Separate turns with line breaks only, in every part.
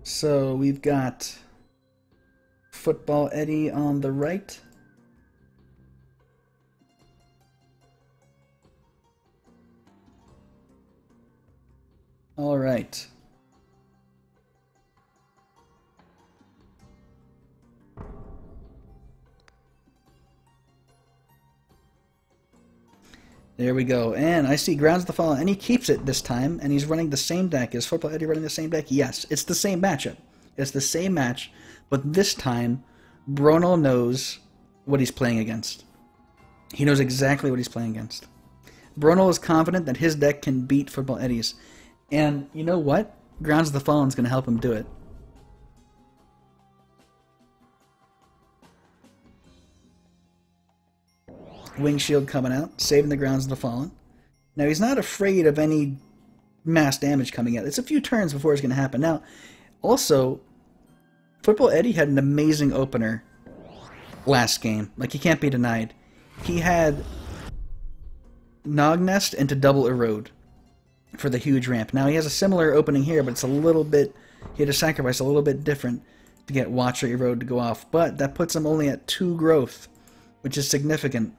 So we've got Football Eddie on the right. All right. There we go. And I see Grounds of the Fallen, and he keeps it this time, and he's running the same deck. Is Football Eddie running the same deck? Yes, it's the same matchup. It's the same match, but this time, Bronol knows what he's playing against. He knows exactly what he's playing against. Bronol is confident that his deck can beat Football Eddie's. And you know what? Grounds of the Fallen is going to help him do it. Wing Shield coming out, saving the Grounds of the Fallen. Now, he's not afraid of any mass damage coming out. It's a few turns before it's going to happen. Now, also, Football Eddie had an amazing opener last game. Like, he can't be denied. He had Nognest into double Erode for the huge ramp. Now, he has a similar opening here, but it's a little bit... He had to sacrifice a little bit different to get Watcher Erode to go off. But that puts him only at 2 growth, which is significant.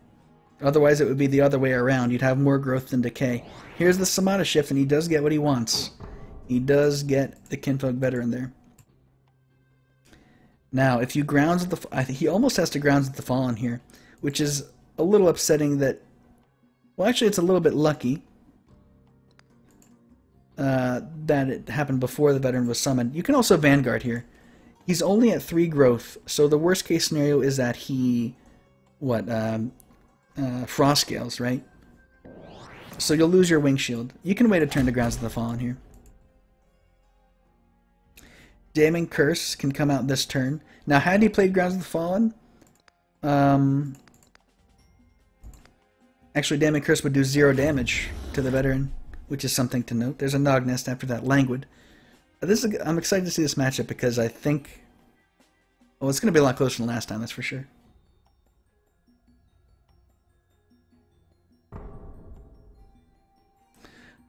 Otherwise, it would be the other way around. You'd have more growth than decay. Here's the Samata shift, and he does get what he wants. He does get the Kinfolk Veteran there. Now, if you Grounds of the... I think he almost has to Grounds of the Fallen here, which is a little upsetting that... Well, actually, it's a little bit lucky that it happened before the Veteran was summoned. You can also Vanguard here. He's only at 3 growth, so the worst case scenario is that he... Frost Scales, right? So you'll lose your Wing Shield. You can wait a turn to Grounds of the Fallen here. Damning Curse can come out this turn. Now, had he played Grounds of the Fallen, actually Damning Curse would do 0 damage to the Veteran, which is something to note. There's a Nognest after that, Languid. I'm excited to see this matchup because I think... Well, it's going to be a lot closer than last time, that's for sure.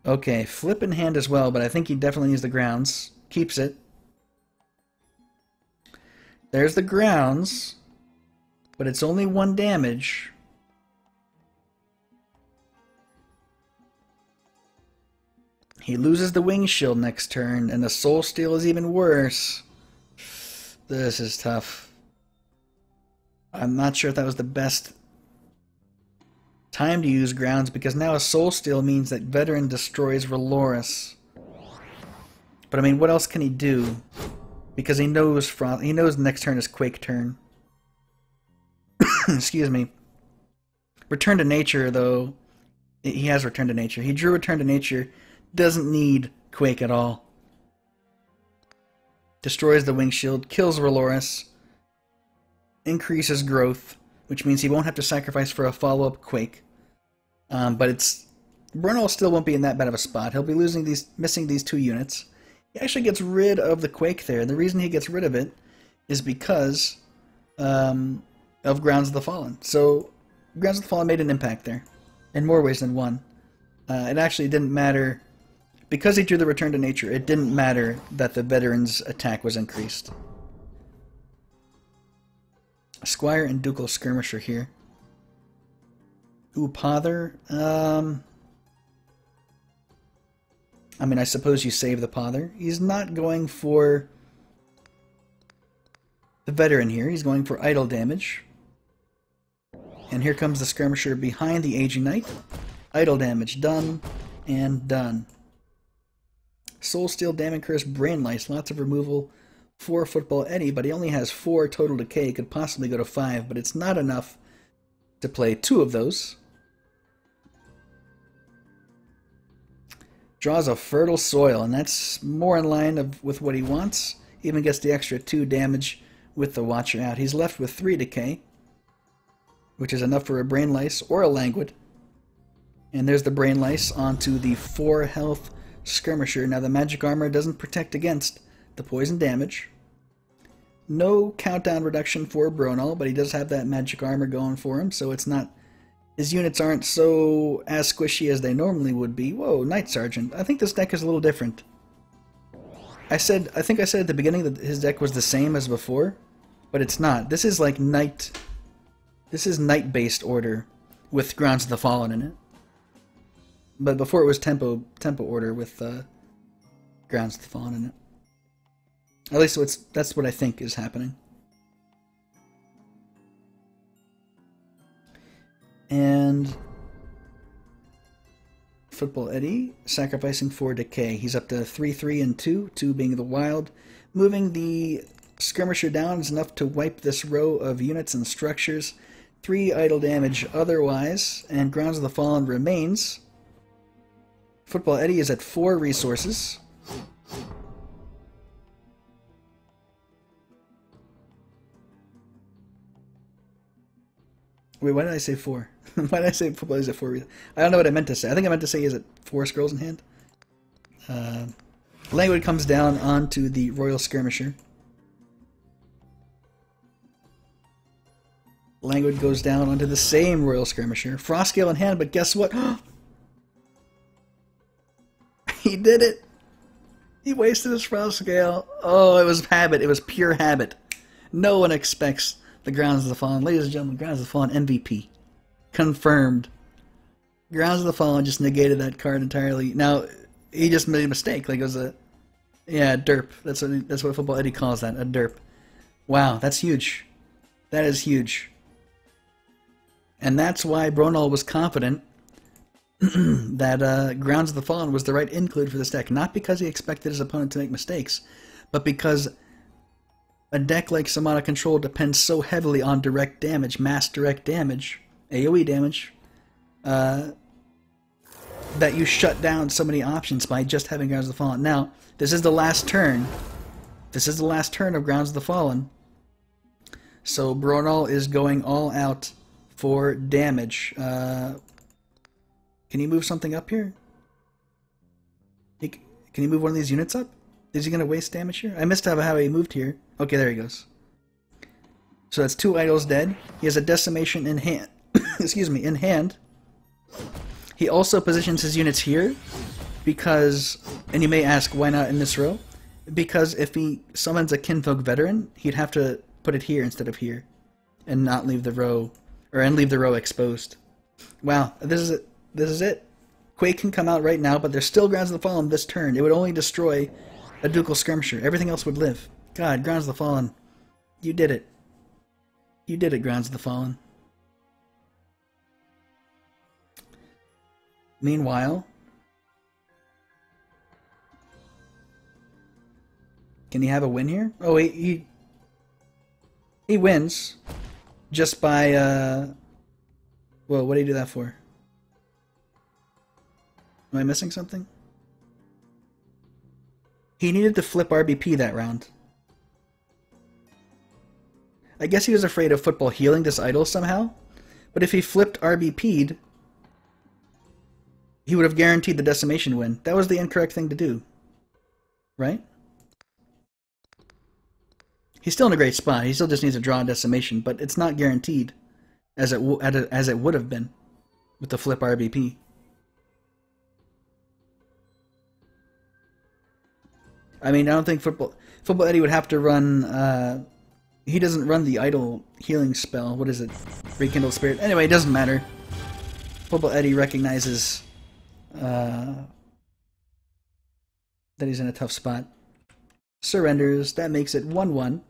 Okay, flip in hand as well, but I think he definitely needs the Grounds. Keeps it. There's the Grounds, but it's only 1 damage. He loses the Wing Shield next turn, and the Soul Steal is even worse. This is tough. I'm not sure if that was the best time to use Grounds, because now a Soul Steal means that Veteran destroys Reloris. But I mean, what else can he do? Because he knows next turn is Quake turn. Excuse me. Return to Nature, though. He has Return to Nature. He drew Return to Nature. Doesn't need Quake at all. Destroys the Wing Shield. Kills Reloris. Increases growth, which means he won't have to sacrifice for a follow-up Quake. But it's... Bronol still won't be in that bad of a spot. He'll be missing these 2 units. He actually gets rid of the Quake there. The reason he gets rid of it is because of Grounds of the Fallen. So, Grounds of the Fallen made an impact there, in more ways than one. It actually didn't matter... Because he drew the Return to Nature, it didn't matter that the Veteran's attack was increased. Squire and Ducal Skirmisher here. Ooh, Pother. I mean, I suppose you save the Pother. He's not going for the Veteran here. He's going for idle damage. And here comes the Skirmisher behind the Aging Knight. Idle damage done and done. Soul Steal, Damning Curse, Brain Lice. Lots of removal for Football Eddie, but he only has 4 total decay. He could possibly go to 5, but it's not enough to play 2 of those. Draws a Fertile Soil, and that's more in line with what he wants. Even gets the extra 2 damage with the Watcher out. He's left with 3 decay, which is enough for a Brain Lice or a Languid. And there's the Brain Lice onto the 4 health Skirmisher. Now the Magic Armor doesn't protect against the poison damage. No countdown reduction for Bronol, but he does have that Magic Armor going for him, so it's not... His units aren't so as squishy as they normally would be. Whoa, Knight Sergeant. I think this deck is a little different. I think I said at the beginning that his deck was the same as before, but it's not. This is like night. This is night-based order with Grounds of the Fallen in it. But before it was tempo order with Grounds of the Fallen in it. At least that's what I think is happening. And Football Eddie, sacrificing for Decay. He's up to 3/3 and 2, 2 being the wild. Moving the Skirmisher down is enough to wipe this row of units and structures. 3 idle damage otherwise, and Grounds of the Fallen remains. Football Eddie is at 4 resources. Wait, why did I say 4? Why did I say Football Eddie's at 4? I don't know what I meant to say. I think I meant to say he's at 4 scrolls in hand. Languid comes down onto the Royal Skirmisher. Languid goes down onto the same Royal Skirmisher. Frostgale in hand, but guess what? He did it! He wasted his Frostgale. Oh, it was habit. It was pure habit. No one expects the Grounds of the Fallen. Ladies and gentlemen, Grounds of the Fallen MVP. Confirmed. Grounds of the Fallen just negated that card entirely. Now, he just made a mistake. Like it was a... Yeah, derp. That's what Football Eddie calls that, a derp. Wow, that's huge. That is huge. And that's why Bronol was confident that Grounds of the Fallen was the right include for this deck. Not because he expected his opponent to make mistakes, but because a deck like Samana Control depends so heavily on direct damage, mass direct damage, AoE damage, that you shut down so many options by just having Grounds of the Fallen. Now, this is the last turn. This is the last turn of Grounds of the Fallen. So Bronol is going all out for damage. Can he move something up here? Can he move one of these units up? Is he going to waste damage here? I missed how he moved here. Okay, there he goes. So that's 2 idols dead. He has a decimation in hand. Excuse me, in hand. He also positions his units here because, and you may ask why not in this row? Because if he summons a Kinfolk Veteran, he'd have to put it here instead of here, and not leave the row, and leave the row exposed. Wow, this is it. This is it. Quake can come out right now, but there's still Grounds of the Fallen this turn. It would only destroy a Ducal Skirmisher. Everything else would live. God, Grounds of the Fallen. You did it. You did it, Grounds of the Fallen. Meanwhile, can he have a win here? Oh, he wins just by, well, what did he do that for? Am I missing something? He needed to flip RBP that round. I guess he was afraid of Football healing this idol somehow, but if he flipped RBP'd, he would have guaranteed the decimation win. That was the incorrect thing to do. Right? He's still in a great spot. He still just needs to draw a decimation, but it's not guaranteed as it would have been with the flip RBP. I mean, I don't think Football Eddie would have to run... he doesn't run the idle healing spell. What is it? Rekindled Spirit. Anyway, it doesn't matter. Football Eddie recognizes that he's in a tough spot. Surrenders. That makes it 1-1.